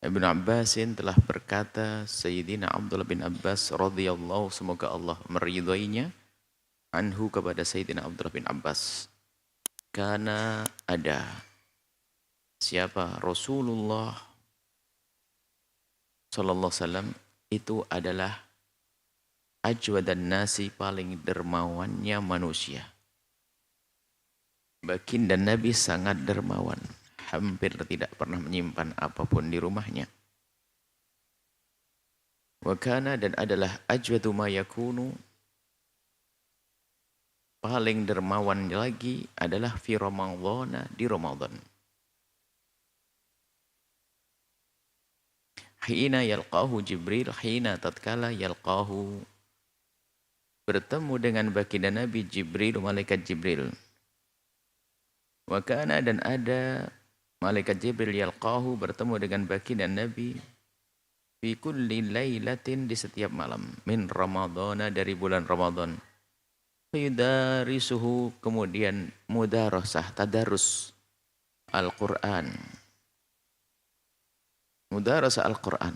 Ibnu Abbasin telah berkata, Sayyidina Abdullah bin Abbas radhiyallahu, semoga Allah meridhoinya, anhu, kepada Sayyidina Abdullah bin Abbas. Karena ada siapa Rasulullah sallallahu alaihi wasallam itu adalah ajwadan nasi, paling dermawannya manusia. Baginda Nabi sangat dermawan, hampir tidak pernah menyimpan apapun di rumahnya. Wa kana, dan adalah ajwadu ma yakunu, paling dermawan lagi adalah fi Ramadhana, di Ramadan. Hina yalqahu Jibril, hina tatkala yalqahu, bertemu dengan baginda Nabi Jibril, malaikat Jibril. Wa kana, dan ada malaikat Jibril yalqahu, bertemu dengan baginda Nabi fi kulli lailatin, di setiap malam, min Ramadhana, dari bulan Ramadan. Fayudarisuhu, kemudian mudarasah, tadarus Al-Quran. Mudarasah Al-Quran.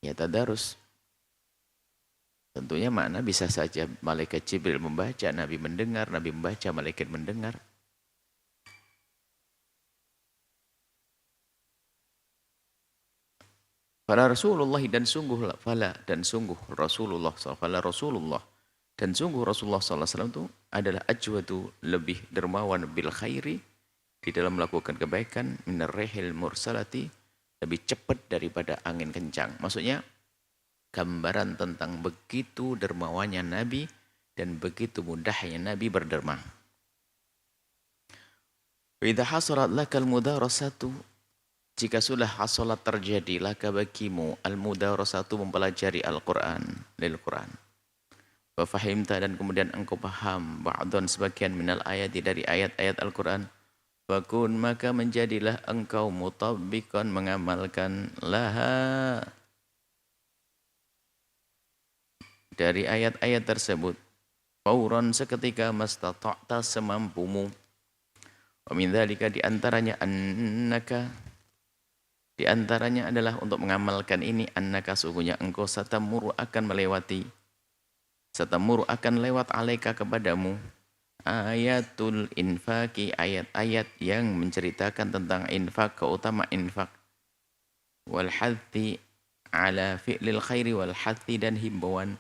Ya, tadarus. Tentunya makna bisa saja malaikat Jibril membaca, Nabi mendengar, Nabi membaca, malaikat mendengar. Fala Rasulullah, dan sungguh Rasulullah SAW itu adalah ajwadu, lebih dermawan, bil khairi, di dalam melakukan kebaikan, minar rihil mursalati, lebih cepat daripada angin kencang. Maksudnya gambaran tentang begitu dermawannya Nabi dan begitu mudahnya Nabi berderma. Wa idza hasalat lakal mudarasatu, jika sudah hasolat terjadi laka bagimu al-mudarasatu, mempelajari Al-Quran, lil Quran. Wa fahimta, dan kemudian engkau paham ba'dun, sebagian minal ayati, dari ayat-ayat Al-Quran. Fakun, maka menjadilah engkau mutabbiqan, mengamalkan laha, dari ayat-ayat tersebut. Fauran, seketika, mastata'ta, semampumu. Wa min dzalika, diantaranya annaka, di antaranya adalah untuk mengamalkan ini, annaka, sungguhnya engkau, satamuru, akan melewati, satamuru, akan lewat, alaika, kepadamu, ayatul infaki, ayat-ayat yang menceritakan tentang infak, keutamaan infak, wal hathi ala fi'lil khairi, wal hathi, dan himbauan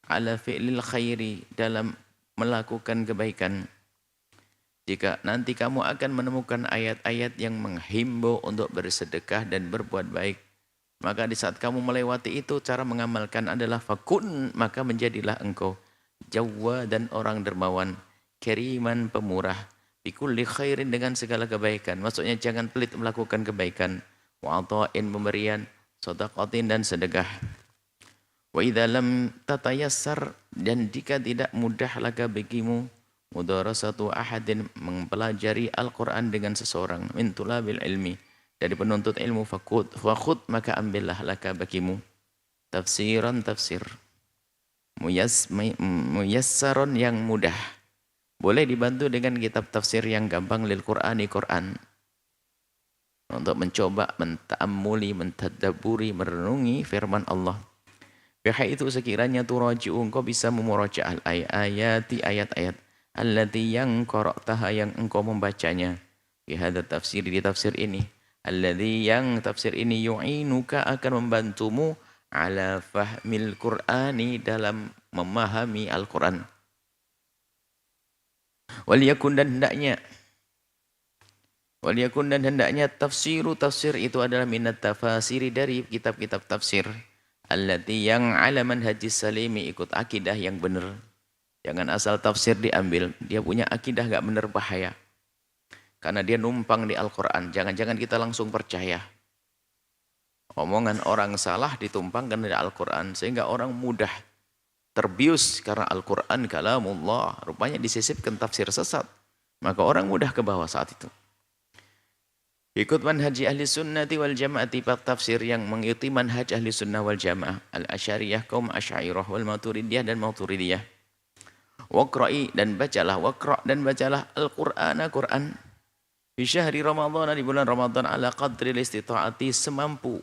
ala fi'lil khairi, dalam melakukan kebaikan. Jika nanti kamu akan menemukan ayat-ayat yang menghimbau untuk bersedekah dan berbuat baik, maka di saat kamu melewati itu, cara mengamalkan adalah fakun, maka menjadilah engkau jawwa, dan orang dermawan, keriman, pemurah, bikulli khairin, dengan segala kebaikan. Maksudnya jangan pelit melakukan kebaikan, wa'ata'in, pemberian, sedaqatin, dan sedekah. Wa idza lam tatayassar, dan jika tidak mudah laka bagimu mudarasatu ahadin, mempelajari Al-Quran dengan seseorang, min tulabil ilmi, dari penuntut ilmu, fakhud, maka ambillah laka bagimu tafsiran, tafsir muyassaron, yang mudah. Boleh dibantu dengan kitab tafsir yang gampang, lil Qur'ani, Quran, untuk mencoba menta'ammuli, mentadabburi, merenungi firman Allah. Bihai, itu sekiranya turaji'u, engkau bisa memurajaah ayati, ayat-ayat, allati, yang qara'taha, yang engkau membacanya, fi hadza tafsir, di tafsir ini, alladzi, yang tafsir ini, yu'inuka, akan membantumu, ala fahmil Qur'ani, dalam memahami Al-Quran. Waliyakun, dan hendaknya tafsiru, tafsir itu adalah minat tafasiri, dari kitab-kitab tafsir, allati, yang ala manhajis salimi, ikut akidah yang benar. Jangan asal tafsir diambil, dia punya akidah gak benar, bahaya. Karena dia numpang di Al-Quran, jangan-jangan kita langsung percaya. Omongan orang salah ditumpangkan dari Al-Quran, sehingga orang mudah terbius, karena Al-Quran kalamullah, rupanya disisipkan tafsir sesat, maka orang mudah ke bawah saat itu. Ikut manhaji ahli sunnati wal jama'ati, tafsir yang mengikuti manhaj ahli sunnah wal jama'ah, al-asyariyah, kaum asyairah, wal maturidiyah, dan maturidiyah. Waqra'i, dan bacalah, waqra', dan bacalah Al-Qur'ana, Qur'an, Fi syahri Ramadan, di bulan Ramadan, ala qadri istita'ati, semampumu.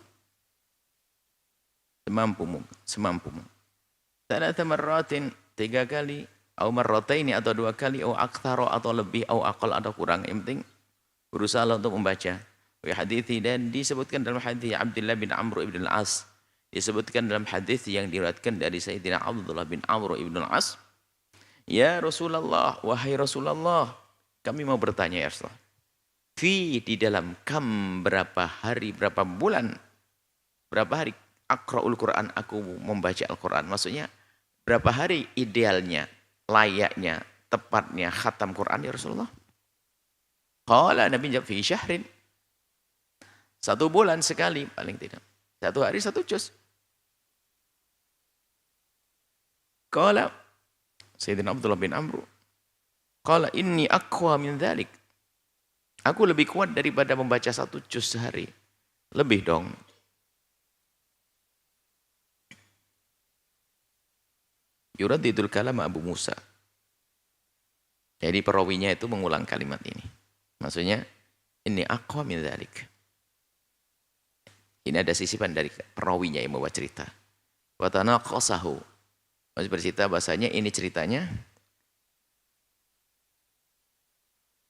Thalatha marratin, 3 kali, au marrataini atau 2 kali, au aktsara atau lebih, au aqal atau kurang. Yang penting berusaha untuk membaca. Wa hadithi, dan disebutkan dalam hadis Abdullah bin Amr ibn al-As. Disebutkan dalam hadis yang diriwayatkan dari Sayyidina Abdullah bin Amr ibn al-As. Ya Rasulullah, wahai Rasulullah, kami mau bertanya ya Rasulullah. Di dalam kam, berapa hari, berapa bulan, berapa hari aqra'ul Quran, aku membaca Al-Quran. Maksudnya berapa hari idealnya, layaknya, tepatnya khatam Quran ya Rasulullah? Qala, Nabi jawab, fi syahrin. 1 bulan sekali paling tidak. 1 hari 1 juz. Qala, Sayyidina Abdullah bin Amr, qala inni aqwa min dhalik. Aku lebih kuat daripada membaca 1 juz sehari. Lebih dong. Yuradidul kalam Abu Musa. Jadi perawinya itu mengulang kalimat ini. Maksudnya, ini aqwa min dzalik. Ini ada sisipan dari perawinya yang membawa cerita. Wa tanaqasahu. Masih bercerita bahasanya ini ceritanya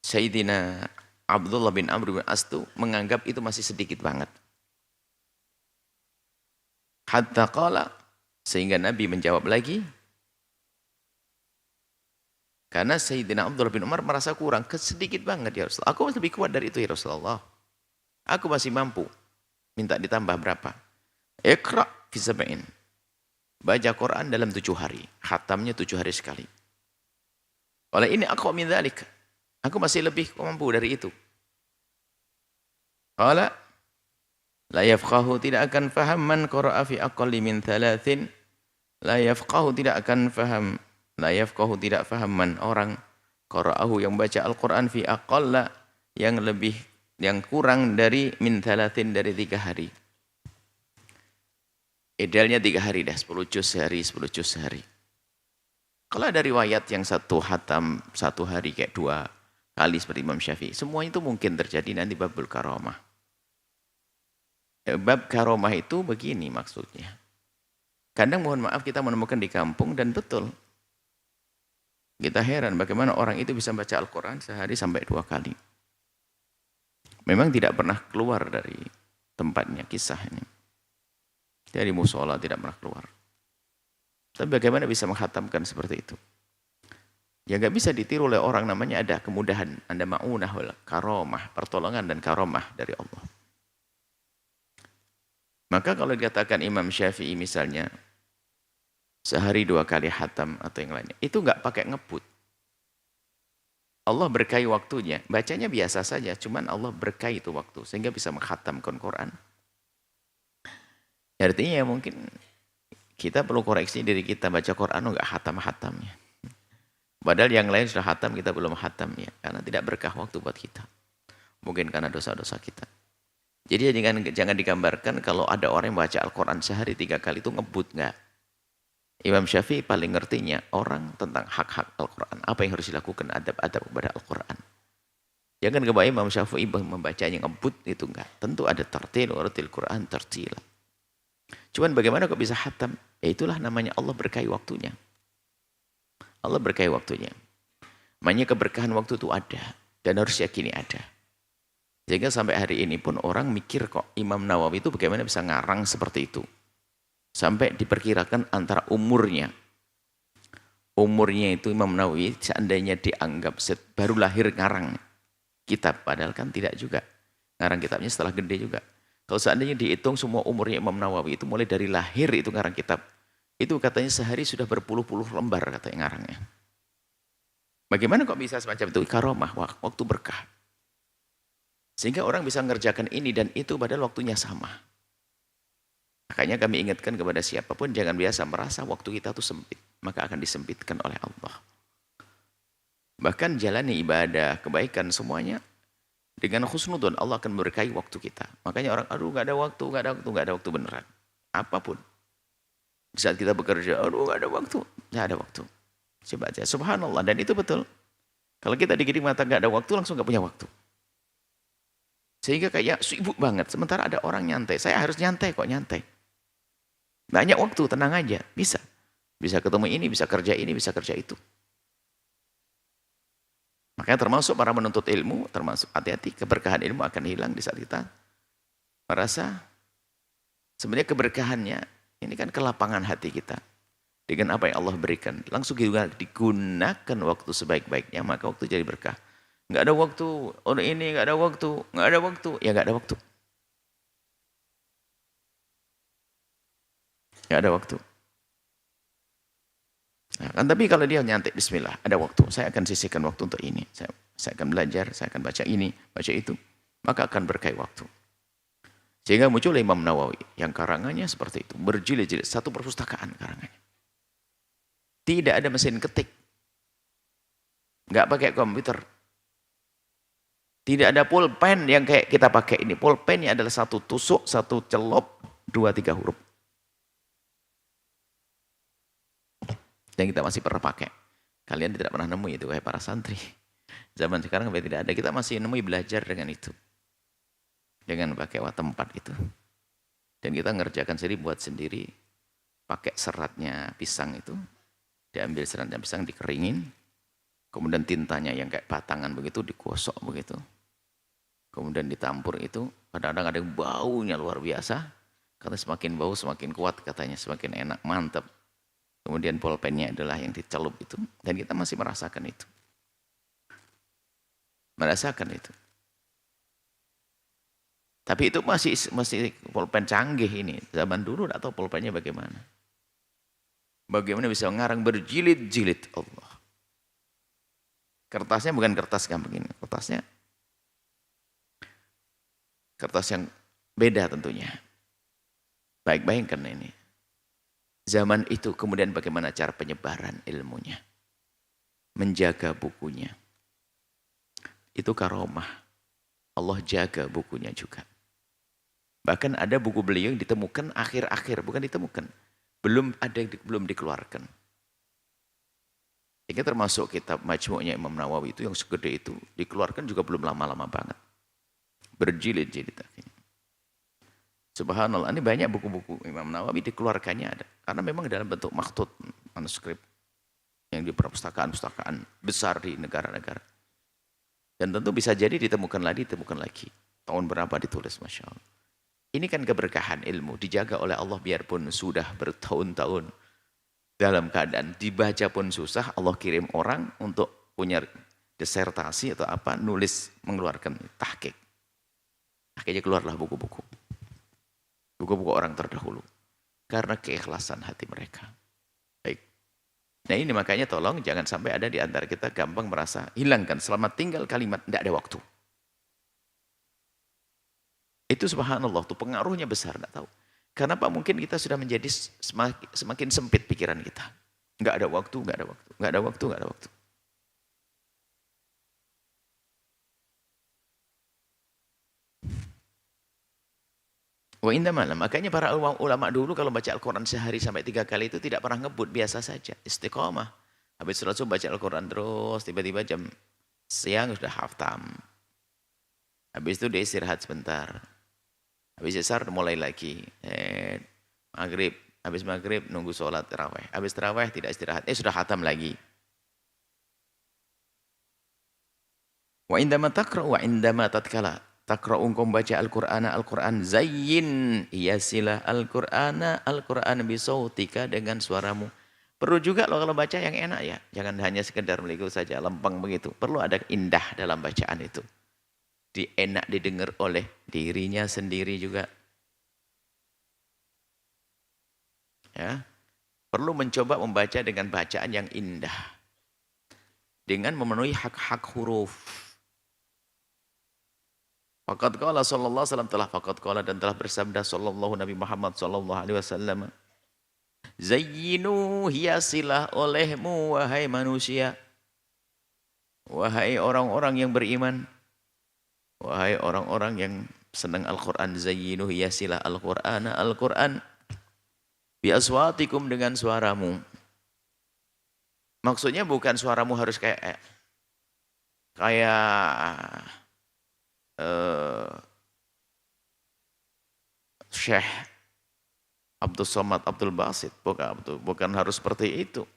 Sayyidina Abdullah bin Amr bin As menganggap itu masih sedikit banget. Hatta qala, sehingga Nabi menjawab lagi, karena Sayyidina Abdullah bin Umar merasa kurang, sedikit banget ya Rasulullah. Aku lebih kuat dari itu ya Rasulullah. Aku masih mampu. Minta ditambah berapa? Iqra' fi sab'in. Baca Quran dalam 7 hari. Khatamnya 7 hari sekali. Oleh ini aqwa min dzalik. Aku masih lebih mampu dari itu. Qala la yafqahu, tidak akan faham man qara'a fi aqalli min 3. La yafqahu, tidak akan faham. La yafqahu, tidak faham man, orang qara'ahu yang baca Al-Quran fi aqalla, yang lebih, yang kurang dari min 3, dari 3 hari. Idealnya 3 hari dah, 10 juz sehari, 10 juz sehari. Kalau ada riwayat yang 1 hatam 1 hari kayak 2 kali seperti Imam Syafi'i, semua itu mungkin terjadi nanti babul karomah. Bab karomah itu begini maksudnya. Kadang mohon maaf kita menemukan di kampung dan betul. Kita heran bagaimana orang itu bisa baca Al-Quran sehari sampai 2 kali. Memang tidak pernah keluar dari tempatnya kisah ini. Dari musola tidak pernah keluar. Tapi bagaimana bisa menghatamkan seperti itu? Ya nggak bisa ditiru oleh orang, namanya ada kemudahan. Anda ma'unah wal karomah, pertolongan dan karomah dari Allah. Maka kalau dikatakan Imam Syafi'i misalnya, sehari 2 kali hatam atau yang lainnya, itu nggak pakai ngebut. Allah berkahi waktunya, bacanya biasa saja, cuman Allah berkahi itu waktu, sehingga bisa menghatamkan Quran. Artinya ya mungkin kita perlu koreksi diri kita, baca Quran nggak hatam-hatamnya. Padahal yang lain sudah hatam, kita belum hatam ya, karena tidak berkah waktu buat kita. Mungkin karena dosa-dosa kita. Jadi jangan digambarkan kalau ada orang yang baca Al-Quran sehari 3 kali itu ngebut, enggak. Imam Syafi'i paling ngertinya orang tentang hak-hak Al-Quran. Apa yang harus dilakukan adab-adab kepada Al-Quran. Jangan kebayang Imam Syafi'i membacanya ngebut, itu enggak. Tentu ada tartil, waratil Quran tartila. Cuman bagaimana kok bisa hatam? Ya itulah namanya Allah berkahi waktunya. Allah berkahi waktunya. Makanya keberkahan waktu itu ada. Dan harus yakini ada. Sehingga sampai hari ini pun orang mikir kok Imam Nawawi itu bagaimana bisa ngarang seperti itu. Sampai diperkirakan antara umurnya. Umurnya itu Imam Nawawi seandainya dianggap baru lahir ngarang kitab. Padahal kan tidak juga. Ngarang kitabnya setelah gede juga. Kalau seandainya dihitung semua umurnya Imam Nawawi itu mulai dari lahir itu ngarang kitab. Itu katanya sehari sudah berpuluh-puluh lembar katanya ngarangnya. Bagaimana kok bisa semacam itu? Karomah, waktu berkah. Sehingga orang bisa mengerjakan ini dan itu padahal waktunya sama. Makanya kami ingatkan kepada siapapun, jangan biasa merasa waktu kita itu sempit. Maka akan disempitkan oleh Allah. Bahkan jalani ibadah, kebaikan semuanya. Dengan khusnudun Allah akan memberkahi waktu kita. Makanya orang, aduh gak ada waktu beneran. Apapun. Di saat kita bekerja, aduh gak ada waktu. Coba aja, subhanallah. Dan itu betul. Kalau kita dikit mata gak ada waktu, langsung gak punya waktu. Sehingga kayak sibuk banget. Sementara ada orang nyantai. Saya harus nyantai kok, nyantai. Banyak waktu, tenang aja. Bisa. Bisa ketemu ini, bisa kerja ini, bisa kerja itu. Makanya termasuk para menuntut ilmu, termasuk hati-hati, keberkahan ilmu akan hilang di saat kita merasa sebenarnya keberkahannya, ini kan kelapangan hati kita. Dengan apa yang Allah berikan. Langsung digunakan waktu sebaik-baiknya, maka waktu jadi berkah. Nggak ada waktu, orang ini nggak ada waktu, nggak ada waktu, ya nggak ada waktu. Nggak ada waktu. Nah, kan, tapi kalau dia nyantai, bismillah, ada waktu, saya akan sisihkan waktu untuk ini. Saya akan belajar, saya akan baca ini, baca itu. Maka akan berkah waktu. Sehingga muncul Imam Nawawi, yang karangannya seperti itu. Berjilid-jilid, satu perpustakaan karangannya. Tidak ada mesin ketik. Nggak pakai komputer. Tidak ada pulpen yang kayak kita pakai ini. Pulpennya adalah satu tusuk, satu celup, 2-3 huruf. Dan kita masih pernah pakai. Kalian tidak pernah nemu itu, wahai para santri. Zaman sekarang tidak ada. Kita masih nemu belajar dengan itu. Dengan pakai tempat itu. Dan kita ngerjakan sendiri, buat sendiri. Pakai seratnya pisang itu. Diambil seratnya pisang, dikeringin. Kemudian tintanya yang kayak batangan begitu, digosok begitu. Kemudian ditampur itu. Kadang-kadang ada yang baunya luar biasa. Karena semakin bau, semakin kuat katanya. Semakin enak, mantap. Kemudian pulpennya adalah yang dicelup itu. Dan kita masih merasakan itu. Merasakan itu. Tapi itu masih pulpen canggih ini. Zaman dulu tidak tahu pulpennya bagaimana. Bagaimana bisa ngarang berjilid-jilid Allah. Kertasnya bukan kertas gampang ini. Kertas yang beda tentunya. Baik, bayangkan ini. Zaman itu kemudian bagaimana cara penyebaran ilmunya. Menjaga bukunya. Itu karomah. Allah jaga bukunya juga. Bahkan ada buku beliau yang ditemukan akhir-akhir. Bukan ditemukan. Belum dikeluarkan. Sehingga termasuk kitab Majmu'nya Imam Nawawi itu yang segede itu. Dikeluarkan juga belum lama-lama banget. Berjilid-jilid akhirnya. Subhanallah, ini banyak buku-buku Imam Nawawi dikeluarkannya ada. Karena memang dalam bentuk makhtut, manuskrip. Yang di perpustakaan-pustakaan besar di negara-negara. Dan tentu bisa jadi ditemukan lagi. Tahun berapa ditulis, Masya Allah. Ini kan keberkahan ilmu, dijaga oleh Allah biarpun sudah bertahun-tahun. Dalam keadaan dibaca pun susah, Allah kirim orang untuk punya disertasi atau apa, nulis, mengeluarkan tahqiq. Akhirnya keluarlah buku-buku. Buku-buku orang terdahulu. Karena keikhlasan hati mereka. Baik. Nah ini makanya tolong jangan sampai ada di antara kita gampang merasa hilangkan. Selama tinggal kalimat, tidak ada waktu. Itu subhanallah, itu pengaruhnya besar, tidak tahu. Karena Pak mungkin kita sudah menjadi semakin sempit pikiran kita. Enggak ada waktu, enggak ada waktu, enggak ada waktu, enggak ada waktu. Wa inda malam. Makanya para ulama dulu kalau baca Al-Quran sehari sampai 3 kali itu tidak pernah ngebut, biasa saja. Istiqomah. Habis sholat subuh baca Al-Quran terus, tiba-tiba jam siang sudah haftam. Habis itu dia istirahat sebentar. Habis isar mulai lagi. Maghrib. Habis maghrib nunggu sholat tarawih. Habis tarawih tidak istirahat. Sudah khatam lagi. Wa indama taqra wa indama tatkala taqra'u engkau baca Al-Quran zayyin hiasilah Al-Quran bisautika dengan suaramu. Perlu juga loh kalau baca yang enak ya. Jangan hanya sekedar melihat saja lempeng begitu. Perlu ada indah dalam bacaan itu. Enak didengar oleh dirinya sendiri juga. Ya. Perlu mencoba membaca dengan bacaan yang indah. Dengan memenuhi hak-hak huruf. Faqad qala sallallahu alaihi wasallam dan telah bersabda sallallahu Nabi Muhammad sallallahu alaihi wasallam. Zayyinu hiasilah olehmu wahai manusia. Wahai orang-orang yang beriman. Wahai orang-orang yang senang Al-Quran. Zayyinu hiasilah Al-Quran. Biaswatikum dengan suaramu. Maksudnya bukan suaramu harus kayak Syekh Abdul Somad Abdul Basit, bukan harus seperti itu.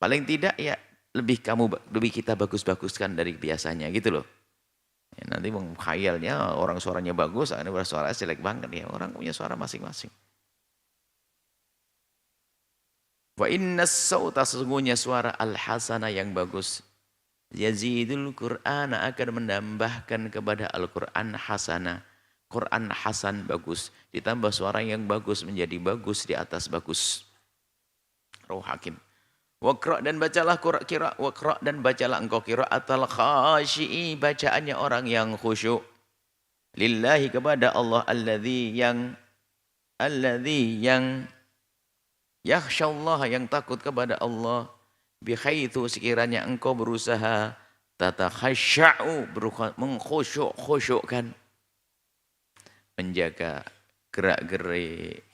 Paling tidak ya lebih kita bagus-baguskan dari biasanya gitu loh. Ya, nanti khayalnya orang suaranya bagus, akhirnya suara jelek banget ya. Orang punya suara masing-masing. Wa inna sauta, sesungguhnya suara al-hasana yang bagus. Yazidul Qur'an, akan menambahkan kepada Al-Quran hasana. Quran hasan bagus. Ditambah suara yang bagus menjadi bagus di atas bagus. Rawahu Hakim. Waqra, dan bacalah waqra, dan bacalah engkau qiraatal khasyi'i, bacaannya orang yang khusyuk. Lillahi, kepada Allah, alladzi yang yakhsyallaha, yang takut kepada Allah. Bihaitsu, sekiranya engkau berusaha tatakhasya'u, mengkhusyuk-khusyukkan, menjaga gerak-gerik,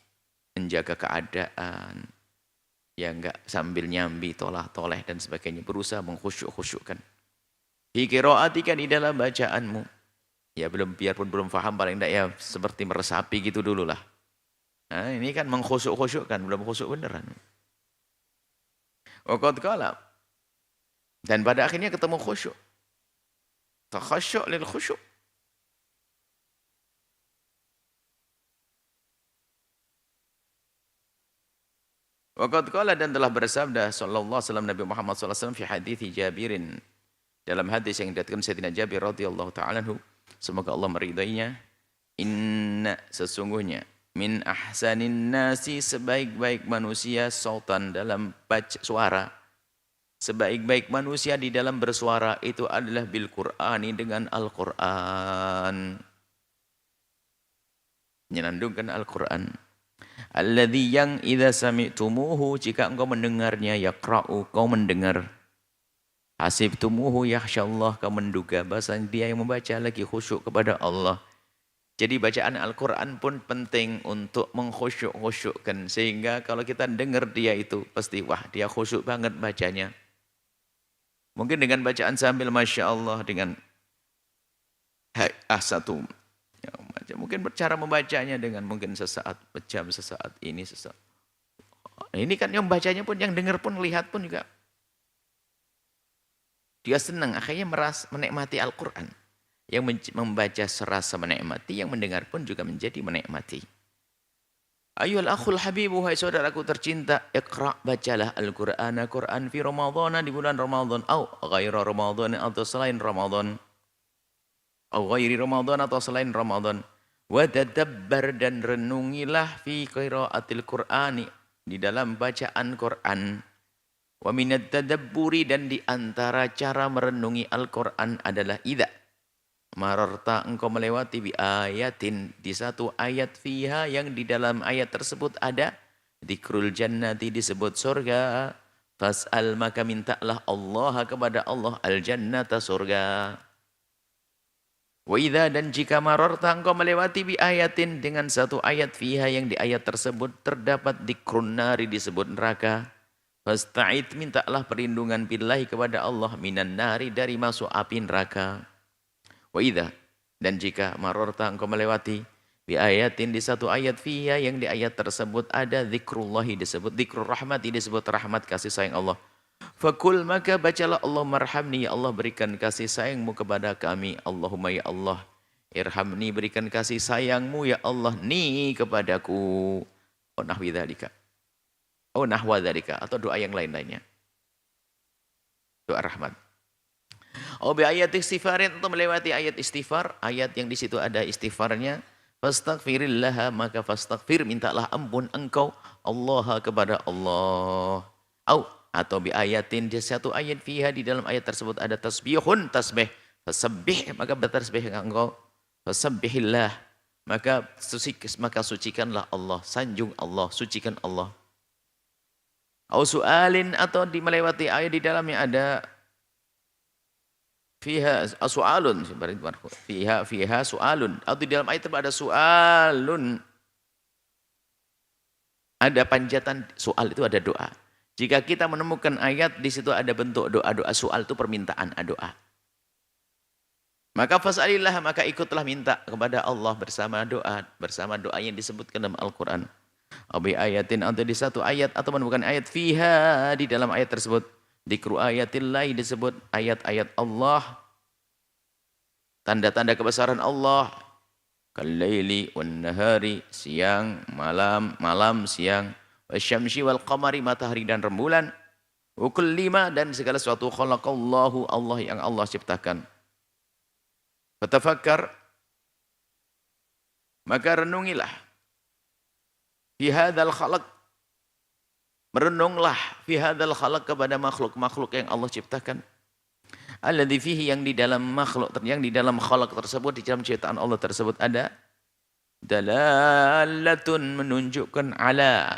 menjaga keadaan, ya enggak sambil nyambi, tolah-toleh dan sebagainya, berusaha mengkhusyuk-khusyukkan. Fi qiraatika, di dalam bacaanmu. Ya biarpun belum paham, paling enggak ya seperti meresapi gitu dulu lah. Nah, ini kan mengkhusyuk-khusyukkan, belum khusyuk beneran. Waqad qala, dan pada akhirnya ketemu khusyuk. Takhasyuk lil khusyuk. Waqad qala, dan telah bersabda sallallahu alaihi wasallam Nabi Muhammad sallallahu alaihi wasallam fi hadits Jabirin, dalam hadis yang diriwayatkan Sayyidina Jabir radhiyallahu taala anhu, semoga Allah meridainya, inna, sesungguhnya, min ahsanin nasi, sebaik-baik manusia, sautan, dalam suara, sebaik-baik manusia di dalam bersuara itu adalah bil Qur'ani, dengan Al-Qur'an, menyenandungkan Al-Qur'an. Alladzi, yang idza sami'tumuhu, jika engkau mendengarnya, yaqra'u, kau mendengar, hasibtumuhu yakhsyallah, kau menduga bahasanya dia yang membaca lagi khusyuk kepada Allah. Jadi bacaan Al-Quran pun penting untuk mengkhusyuk-khusyukkan, sehingga kalau kita dengar dia itu pasti wah dia khusyuk banget bacanya. Mungkin dengan bacaan sambil Masya Allah, dengan satu ya, mungkin cara membacanya dengan mungkin sesaat, jam, sesaat ini, sesaat. Ini kan yang bacanya pun, yang dengar pun, lihat pun juga dia senang, akhirnya menikmati Al-Quran. Yang membaca serasa menikmati, yang mendengar pun juga menjadi menikmati. Ayyuhal akhul habibu, hai saudaraku tercinta, iqra, bacalah Al-Quran, Quran fi Ramadhan, di bulan Ramadan, au ghaira Ramadan, atau selain Ramadan, au ghairi Ramadan, atau selain Ramadan. Wa tadabbar, dan renungilah fi qiraatil Qur'ani, di dalam bacaan Quran. Wa minat tadabburi, dan di antara cara merenungi Al-Quran adalah idza mararta, engkau melewati bi ayatin, di satu ayat, fiha, yang di dalam ayat tersebut ada dzikrul jannati, disebut surga, fas'al, maka mintalah Allah, kepada Allah, al jannata, surga. Wa idza, dan jika mararta, engkau melewati bi ayatin, dengan satu ayat, fiha, yang di ayat tersebut terdapat dzikrun nari, disebut neraka, fasta'id, mintalah perlindungan billahi, kepada Allah, minan nari, dari masuk api neraka. Wa idza, dan jika mararta, engkau melewati bi ayatin, di satu ayat, fiha, yang di ayat tersebut ada dzikrullahi, disebut dzikrur rahmati, disebut rahmat, kasih sayang Allah. Fakul, maka bacalah Allah, marhamni, ya Allah berikan kasih sayangmu kepada kami. Allahumma, ya Allah, irhamni, berikan kasih sayangmu ya Allah ni kepadaku. Oh nahwi dzalika, oh nahwa dzalika, atau doa yang lain-lainnya, doa rahmat. Oh bi ayat istighfarin, untuk melewati ayat istighfar, ayat yang di situ ada istighfarnya. Fastaghfirillah, maka fastaghfir, mintalah ampun engkau Allah, kepada Allah. Atau bi ayatin, di satu ayat, fiha, di dalam ayat tersebut ada tasbihun, tasbih, fasabbih, maka bertasbih engkau, fasabbihillah, maka sucikanlah Allah, sanjung Allah, sucikan Allah. Au su'alin, atau di melewati ayat di dalamnya ada fiha su'alun, fiha su'alun, atau di dalam ayat ada su'alun, ada panjatan. Soal itu ada doa. Jika kita menemukan ayat di situ ada bentuk doa-doa, soal itu permintaan doa. Maka fas'alillah, maka ikutlah minta kepada Allah bersama doa yang disebutkan dalam Al-Quran. Abi ayatin, atau di satu ayat ataupun bukan ayat, fiha, di dalam ayat tersebut dzikru ayatillah, disebut ayat-ayat Allah, tanda-tanda kebesaran Allah, kalaili wan nahari, siang malam, malam siang, wasyamsi wal qamari, matahari dan rembulan, wa kullima, dan segala sesuatu khalaqallahu, Allah yang Allah ciptakan. Fatafakkar, maka renungilah, fi hadzal khalaq, merenunglah fi hadzal khalaq, kepada makhluk-makhluk yang Allah ciptakan. Alladzi fihi, yang di dalam makhluk, yang di dalam khalaq tersebut, di dalam ciptaan Allah tersebut ada dalalatun, menunjukkan ala,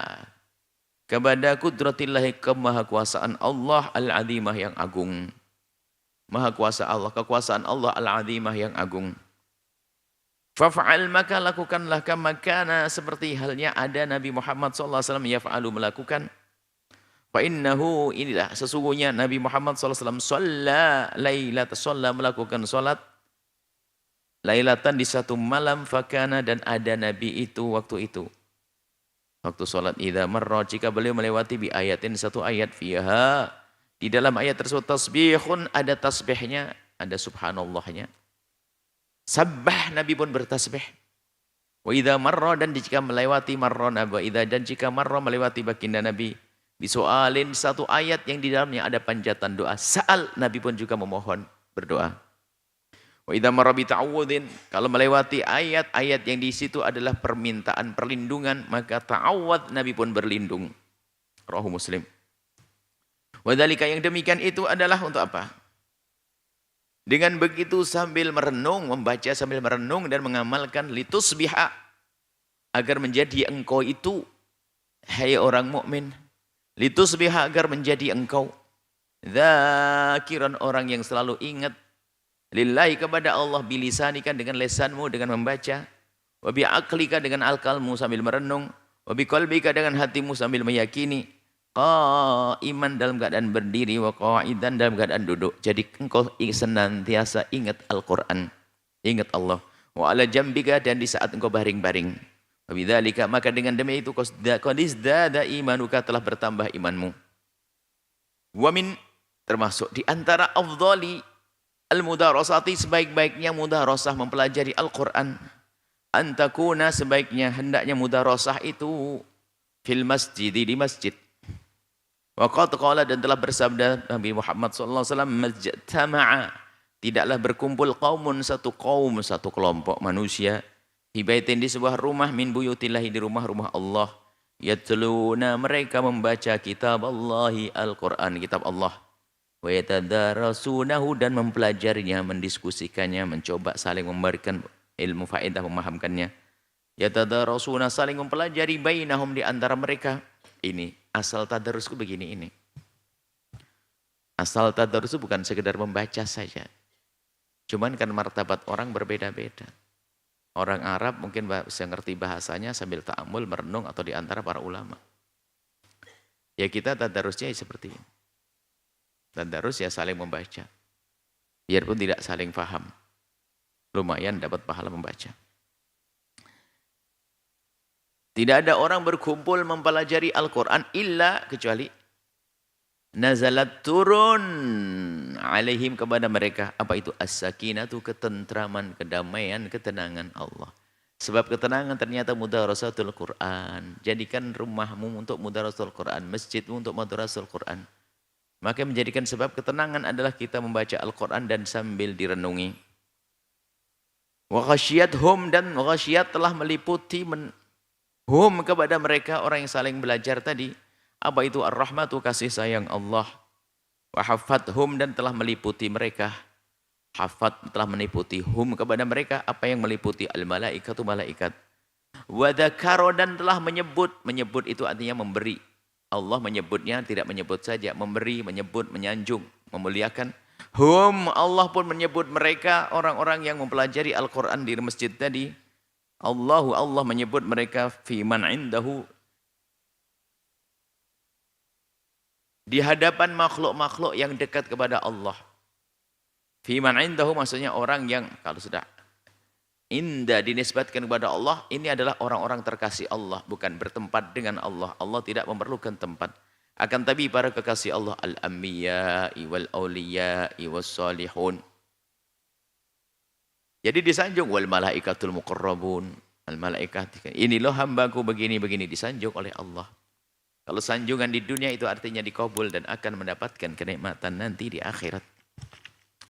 kepada kudratillahi, kemahakuasaan Allah al-azimah, yang agung. Maha kuasa Allah, kekuasaan Allah al-azimah, yang agung. Faf'al, maka lakukanlah, kama kana, seperti halnya ada Nabi Muhammad SAW yaf'alu, melakukan. Fa innahu, inilah sesungguhnya Nabi Muhammad SAW shalla lailatan, shalla, melakukan salat lailatan, di satu malam, fakana, dan ada Nabi itu waktu itu, waktu salat, idza marra, jika beliau melewati, bi ayatin, satu ayat, fiha, di dalam ayat tersebut tasbihun, ada tasbihnya, ada subhanallahnya. Sabbah, Nabi pun bertasbih. Wa idza marra, dan jika melewati, marra, wa idza, dan jika marra, melewati baginda Nabi, bisoalin, satu ayat yang di dalamnya ada panjatan doa, sa'al, Nabi pun juga memohon, berdoa. Wa idza marra bi ta'awudin, kalau melewati ayat-ayat yang di situ adalah permintaan perlindungan, maka ta'awud, Nabi pun berlindung. Rawahu Muslim. Wadzalika, yang demikian itu adalah untuk apa? Dengan begitu sambil merenung, membaca sambil merenung dan mengamalkan, litusbiha, agar menjadi engkau itu, hai orang mukmin, litusbiha, agar menjadi engkau dzakiran, orang yang selalu ingat, lillahi, kepada Allah, bilisanika, dengan lesanmu dengan membaca, wa bi'aqlika, dengan akalmu sambil merenung, wa biqalbika, dengan hatimu sambil meyakini, qa'iman, dalam keadaan berdiri, wa qa'idan, dalam keadaan duduk. Jadi engkau senantiasa ingat Al-Quran, ingat Allah. Wa ala jambika, dan di saat engkau baring-baring. Wa bidzalika, maka dengan demi itu, qad izdada imanuka, telah bertambah imanmu. Wa min, termasuk di antara afdhali al-mudarasati, sebaik-baiknya mudarasah, mempelajari Al-Quran, antakuna, sebaiknya hendaknya mudarasah itu fil masjid, di masjid. Waqad qala, dan telah bersabda Nabi Muhammad SAW, majtama'a, tidaklah berkumpul qaumun, satu kaum, satu kelompok manusia, fi baitin, di sebuah rumah, min buyutillahi, di rumah-rumah Allah, yatluna, mereka membaca kitab Allahi, Al-Quran, kitab Allah, wa yatadarasunahu, dan mempelajarinya, mendiskusikannya, mencoba saling memberikan ilmu faedah, memahamkannya. Yatadarasuna, saling mempelajari, bainahum, di antara mereka. Ini asal tadarus itu begini, ini asal tadarus itu bukan sekedar membaca saja, cuman kan martabat orang berbeda-beda. Orang Arab mungkin bisa ngerti bahasanya sambil ta'amul, merenung, atau di antara para ulama. Ya kita tadarusnya seperti ini, tadarus ya saling membaca, biarpun tidak saling paham, lumayan dapat pahala membaca. Tidak ada orang berkumpul mempelajari Al-Quran illa, kecuali nazalat, turun alaihim, kepada mereka, apa itu? As-sakinatu, ketentraman, kedamaian, ketenangan Allah. Sebab ketenangan ternyata mudarasatul Quran. Jadikan rumahmu untuk mudarasatul Quran, masjidmu untuk mudarasatul Quran. Maka menjadikan sebab ketenangan adalah kita membaca Al-Quran dan sambil direnungi. Wa ghasyiyathum, dan ghasyiyat telah meliputi hum, kepada mereka, orang yang saling belajar tadi, apa itu? Ar-rahmatu, kasih sayang Allah. Wa hafathum, dan telah meliputi mereka, hafat, telah meliputi hum, kepada mereka, apa yang meliputi? Al-malaikatu, malaikat. Wa dzakara, dan telah menyebut itu artinya memberi. Allah menyebutnya, tidak menyebut saja, memberi, menyebut, menyanjung, memuliakan. Hum, Allah pun menyebut mereka, orang-orang yang mempelajari Al-Quran di masjid tadi. Allah menyebut mereka fi man indahu, di hadapan makhluk-makhluk yang dekat kepada Allah. Fiman indahu maksudnya orang yang kalau sudah indah dinisbatkan kepada Allah, ini adalah orang-orang terkasih Allah, bukan bertempat dengan Allah. Allah tidak memerlukan tempat. Akan tapi para kekasih Allah, al-anbiya'i wal awliya'i was salihun. Jadi disanjung wal malaikatul muqarrabun. Al malaikat, ini loh hambaku begini-begini, disanjung oleh Allah. Kalau sanjungan di dunia itu artinya dikabul dan akan mendapatkan kenikmatan nanti di akhirat.